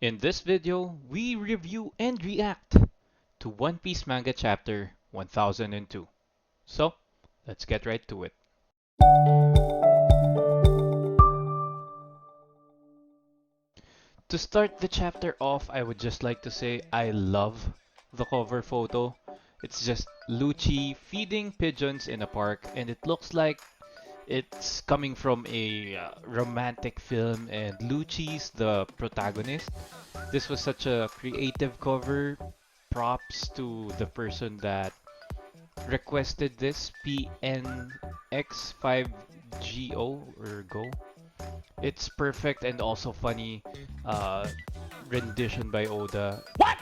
In this video, we review and react to One Piece Manga Chapter 1002. So, let's get right to it. To start the chapter off, I would just like to say I love the cover photo. It's just Lucci feeding pigeons in a park, and it looks like it's coming from a romantic film, and Lucci's the protagonist. This was such a creative cover. Props to the person that requested this, PNX5GO or Go. It's perfect and also funny rendition by Oda. What?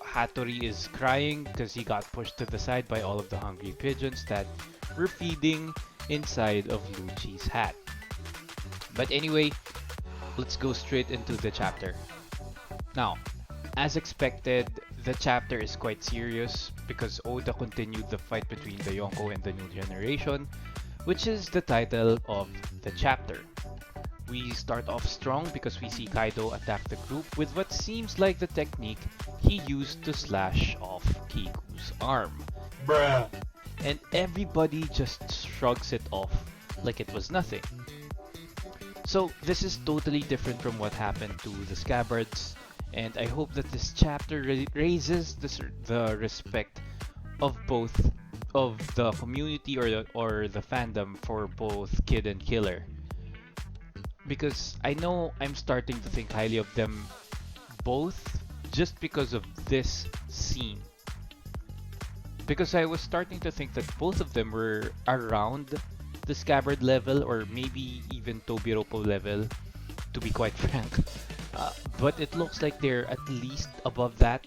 Hattori is crying because he got pushed to the side by all of the hungry pigeons that were feeding inside of Lucci's hat. But anyway, let's go straight into the chapter. Now, as expected, the chapter is quite serious because Oda continued the fight between the Yonko and the New Generation, which is the title of the chapter. We start off strong because we see Kaido attack the group with what seems like the technique he used to slash off Kiku's arm. Bruh. And everybody just shrugs it off like it was nothing. So this is totally different from what happened to the Scabbards, and I hope that this chapter raises the respect of both of the community or the fandom for both Kid and Killer. Because I know I'm starting to think highly of them both just because of this scene. Because I was starting to think that both of them were around the Scabbard level or maybe even Tobiropo level, to be quite frank. But it looks like they're at least above that,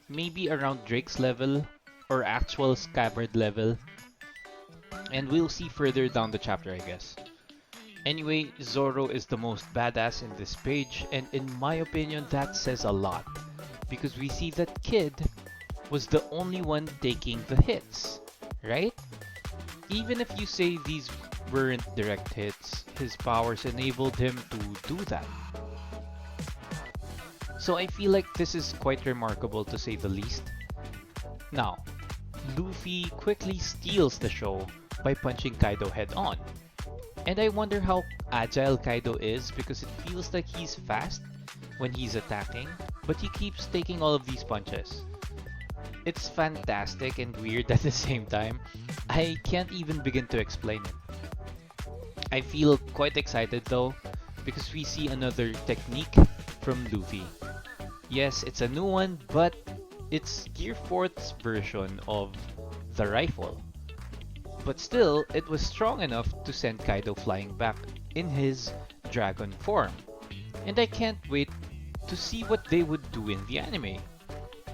maybe around Drake's level or actual Scabbard level. And we'll see further down the chapter, I guess. Anyway, Zoro is the most badass in this page, and in my opinion that says a lot. Because we see that Kid was the only one taking the hits, right? Even if you say these weren't direct hits, his powers enabled him to do that. So I feel like this is quite remarkable to say the least. Now, Luffy quickly steals the show by punching Kaido head on. And I wonder how agile Kaido is because it feels like he's fast when he's attacking, but he keeps taking all of these punches. It's fantastic and weird at the same time. I can't even begin to explain it. I feel quite excited though because we see another technique from Luffy. Yes, it's a new one, but it's Gear 4's version of the rifle. But still, it was strong enough to send Kaido flying back in his dragon form. And I can't wait to see what they would do in the anime.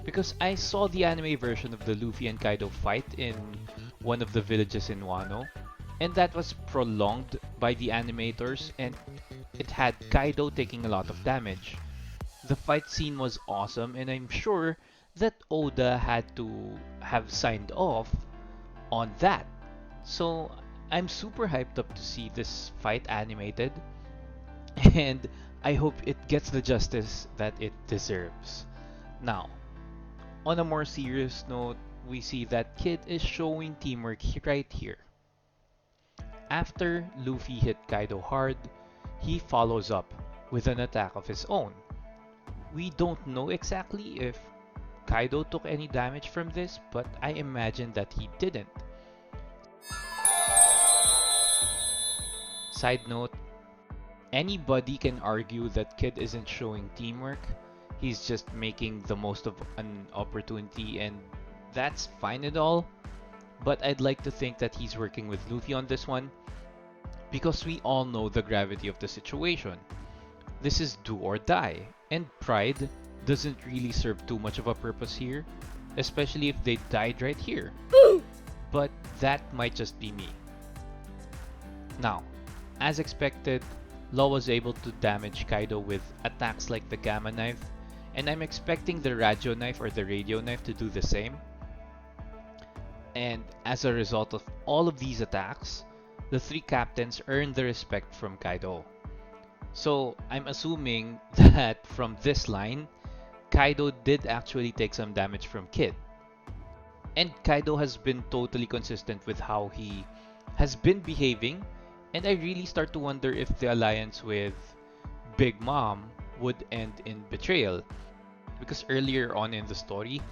Because I saw the anime version of the Luffy and Kaido fight in one of the villages in Wano. And that was prolonged by the animators and it had Kaido taking a lot of damage. The fight scene was awesome and I'm sure that Oda had to have signed off on that. So I'm super hyped up to see this fight animated and I hope it gets the justice that it deserves. Now, on a more serious note, we see that Kid is showing teamwork right here. After Luffy hit Kaido hard, he follows up with an attack of his own. We don't know exactly if Kaido took any damage from this, but I imagine that he didn't. Side note, anybody can argue that Kid isn't showing teamwork. He's just making the most of an opportunity and that's fine and all. But I'd like to think that he's working with Luffy on this one because we all know the gravity of the situation. This is do or die and pride doesn't really serve too much of a purpose here, especially if they died right here. But that might just be me. Now, as expected, Law was able to damage Kaido with attacks like the Gamma Knife, and I'm expecting the Radio Knife or the Radio Knife to do the same. And as a result of all of these attacks, the three captains earned the respect from Kaido. So I'm assuming that from this line, Kaido did actually take some damage from Kid. And Kaido has been totally consistent with how he has been behaving, and I really start to wonder if the alliance with Big Mom would end in betrayal. Because earlier on in the story,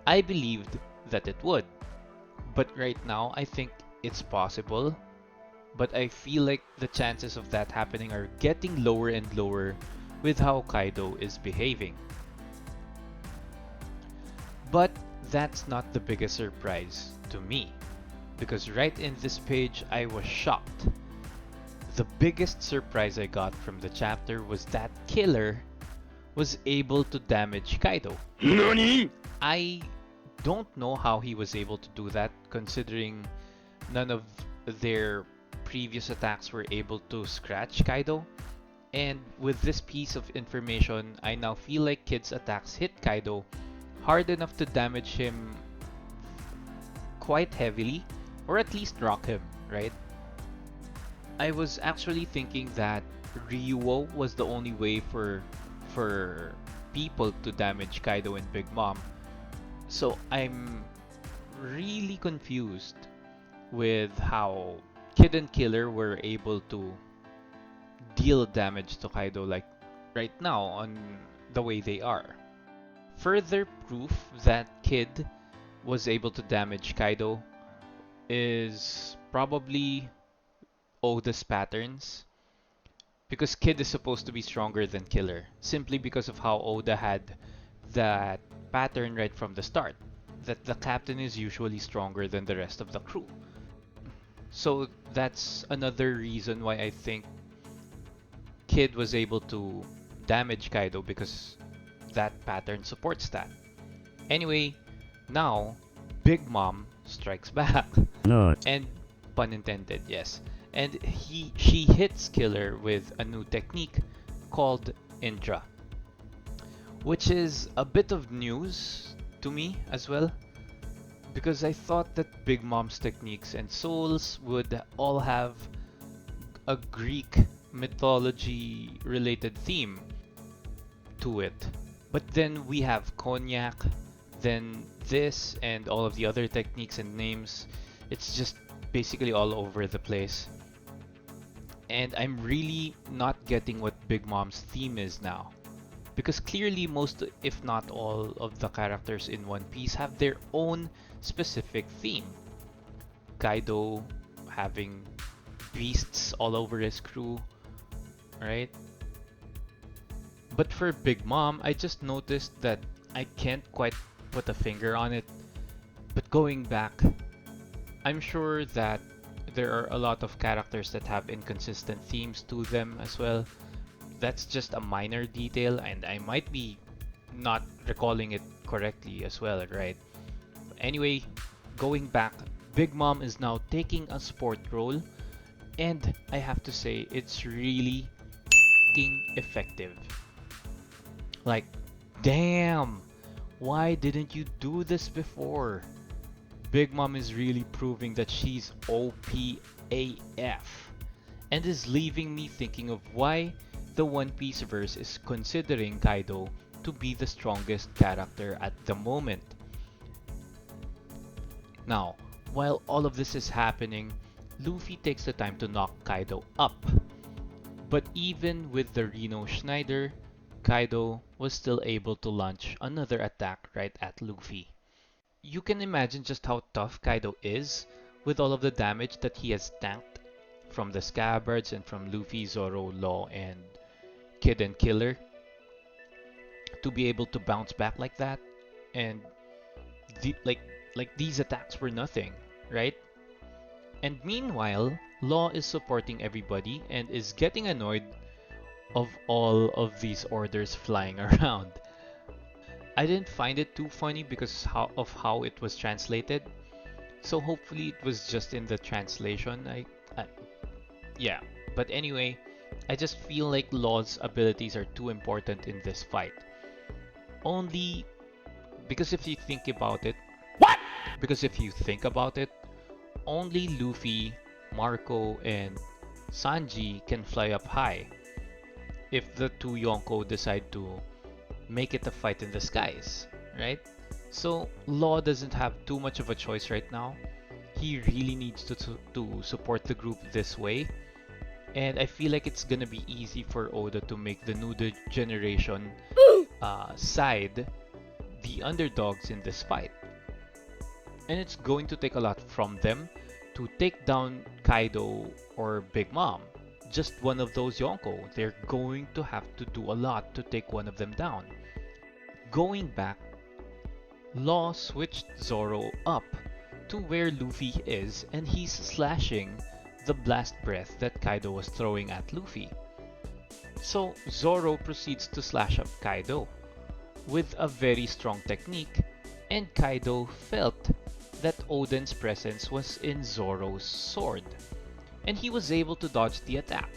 I believed that it would. But right now, I think it's possible. But I feel like the chances of that happening are getting lower and lower with how Kaido is behaving. But that's not the biggest surprise to me. Because right in this page, I was shocked. The biggest surprise I got from the chapter was that Killer was able to damage Kaido. NANI? I don't know how he was able to do that, considering none of their previous attacks were able to scratch Kaido. And with this piece of information, I now feel like Kid's attacks hit Kaido hard enough to damage him quite heavily, or at least rock him, right? I was actually thinking that Ryuo was the only way for people to damage Kaido and Big Mom. So I'm really confused with how Kid and Killer were able to deal damage to Kaido like right now on the way they are. Further proof that Kid was able to damage Kaido is probably Oda's patterns, because Kid is supposed to be stronger than Killer simply because of how Oda had that pattern right from the start, that the captain is usually stronger than the rest of the crew. So that's another reason why I think Kid was able to damage Kaido, because that pattern supports that. Anyway, now Big Mom strikes back. No. And pun intended, yes. And she hits Killer with a new technique called Indra, which is a bit of news to me as well, because I thought that Big Mom's techniques and souls would all have a Greek mythology related theme to it. But then we have cognac, then this, and all of the other techniques and names. It's just basically all over the place. And I'm really not getting what Big Mom's theme is now. Because clearly most, if not all, of the characters in One Piece have their own specific theme. Kaido having beasts all over his crew, right? But for Big Mom, I just noticed that I can't quite put a finger on it. But going back, I'm sure that there are a lot of characters that have inconsistent themes to them as well. That's just a minor detail, and I might be not recalling it correctly as well, right? Anyway, going back, Big Mom is now taking a support role, and I have to say it's really effective. Like, damn! Why didn't you do this before? Big Mom is really proving that she's OP AF, and is leaving me thinking of why the One Piece verse is considering Kaido to be the strongest character at the moment. Now, while all of this is happening, Luffy takes the time to knock Kaido up. But even with the Reno Schneider, Kaido was still able to launch another attack right at Luffy. You can imagine just how tough Kaido is with all of the damage that he has tanked from the Scabbards and from Luffy, Zoro, Law, and Kid and Killer. To be able to bounce back like that, and like these attacks were nothing, right? And meanwhile, Law is supporting everybody and is getting annoyed of all of these orders flying around. I didn't find it too funny because of how it was translated. So hopefully it was just in the translation. Yeah. But anyway, I just feel like Law's abilities are too important in this fight. Only because if you think about it, Because if you think about it, only Luffy, Marco, and Sanji can fly up high. if the two Yonko decide to make it a fight in the skies, right? So Law doesn't have too much of a choice right now. He really needs to support the group this way. And I feel like it's gonna be easy for Oda to make the new generation side the underdogs in this fight. And it's going to take a lot from them to take down Kaido or Big Mom. Just one of those Yonko. They're going to have to do a lot to take one of them down. Going back, Law switched Zoro up to where Luffy is, and he's slashing the blast breath that Kaido was throwing at Luffy. So Zoro proceeds to slash up Kaido with a very strong technique, and Kaido felt that Oden's presence was in Zoro's sword, and he was able to dodge the attack.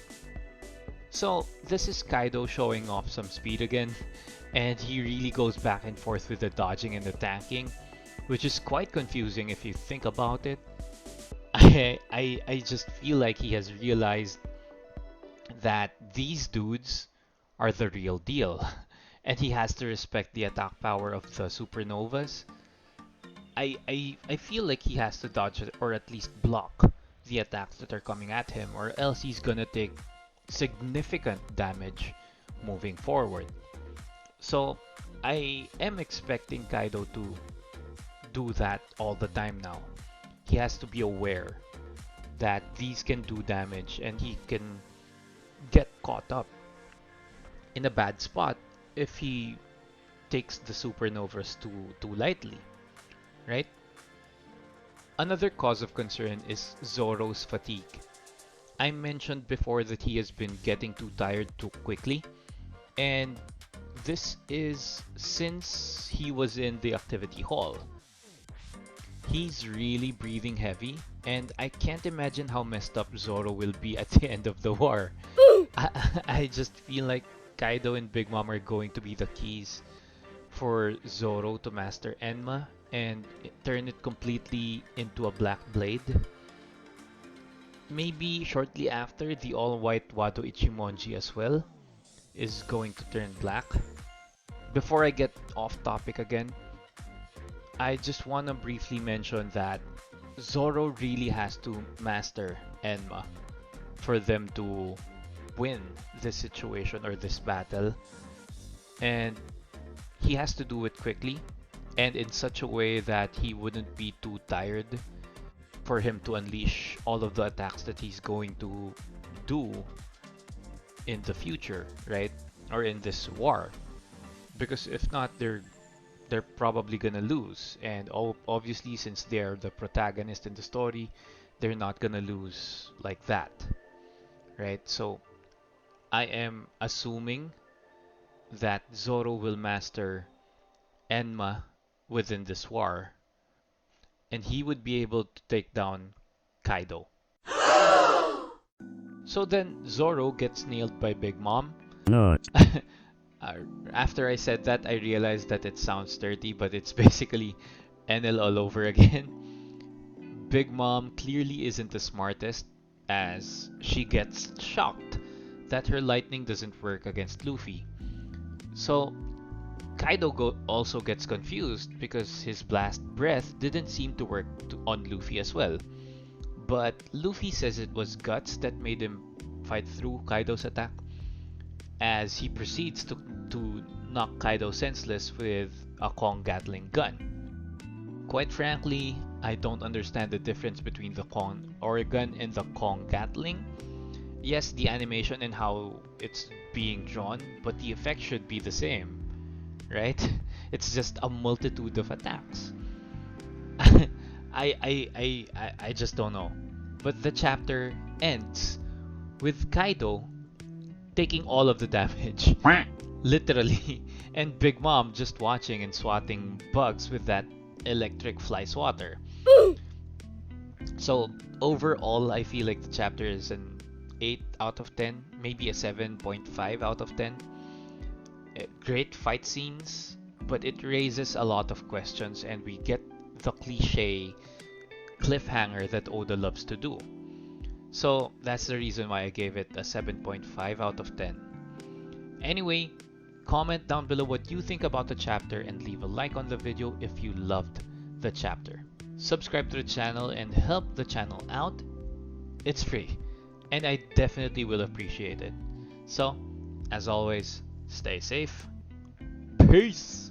So this is Kaido showing off some speed again, and he really goes back and forth with the dodging and the tanking, which is quite confusing if you think about it. I just feel like he has realized that these dudes are the real deal, and he has to respect the attack power of the supernovas. I feel like he has to dodge it or at least block the attacks that are coming at him, or else he's gonna take significant damage moving forward. So I am expecting Kaido to do that all the time now. He has to be aware that these can do damage and he can get caught up in a bad spot if he takes the supernovas too lightly, right? Another cause of concern is Zoro's fatigue. I mentioned before that he has been getting too tired too quickly, and this is since he was in the activity hall. He's really breathing heavy, and I can't imagine how messed up Zoro will be at the end of the war. I, I just feel like Kaido and Big Mom are going to be the keys for Zoro to master Enma and turn it completely into a black blade. Maybe shortly after, the all-white Wado Ichimonji as well is going to turn black. Before I get off topic again, I just want to briefly mention that Zoro really has to master Enma for them to win this situation or this battle. And he has to do it quickly and in such a way that he wouldn't be too tired for him to unleash all of the attacks that he's going to do in the future, right? Or in this war. Because if not, they're probably gonna lose, and obviously since they're the protagonist in the story, they're not gonna lose like that, right? So I am assuming that Zoro will master Enma within this war, and he would be able to take down Kaido. So then Zoro gets nailed by Big Mom. No. After I said that, I realized that it sounds dirty, but it's basically NL all over again. Big Mom clearly isn't the smartest, as she gets shocked that her lightning doesn't work against Luffy. So Kaido also gets confused because his blast breath didn't seem to work on Luffy as well. But Luffy says it was guts that made him fight through Kaido's attack, as he proceeds to knock Kaido senseless with a Kong Gatling gun. Quite frankly, I don't understand the difference between the Kong Oregon and the Kong Gatling. Yes, the animation and how it's being drawn, but the effect should be the same, right? It's just a multitude of attacks. I just don't know. But the chapter ends with Kaido taking all of the damage, literally, and Big Mom just watching and swatting bugs with that electric fly swatter. So overall, I feel like the chapter is an 8 out of 10, maybe a 7.5 out of 10. Great fight scenes, but it raises a lot of questions, and we get the cliche cliffhanger that Oda loves to do. So that's the reason why I gave it a 7.5 out of 10. Anyway, comment down below what you think about the chapter and leave a like on the video if you loved the chapter. Subscribe to the channel and help the channel out. It's free, and I definitely will appreciate it. So, as always, stay safe. Peace!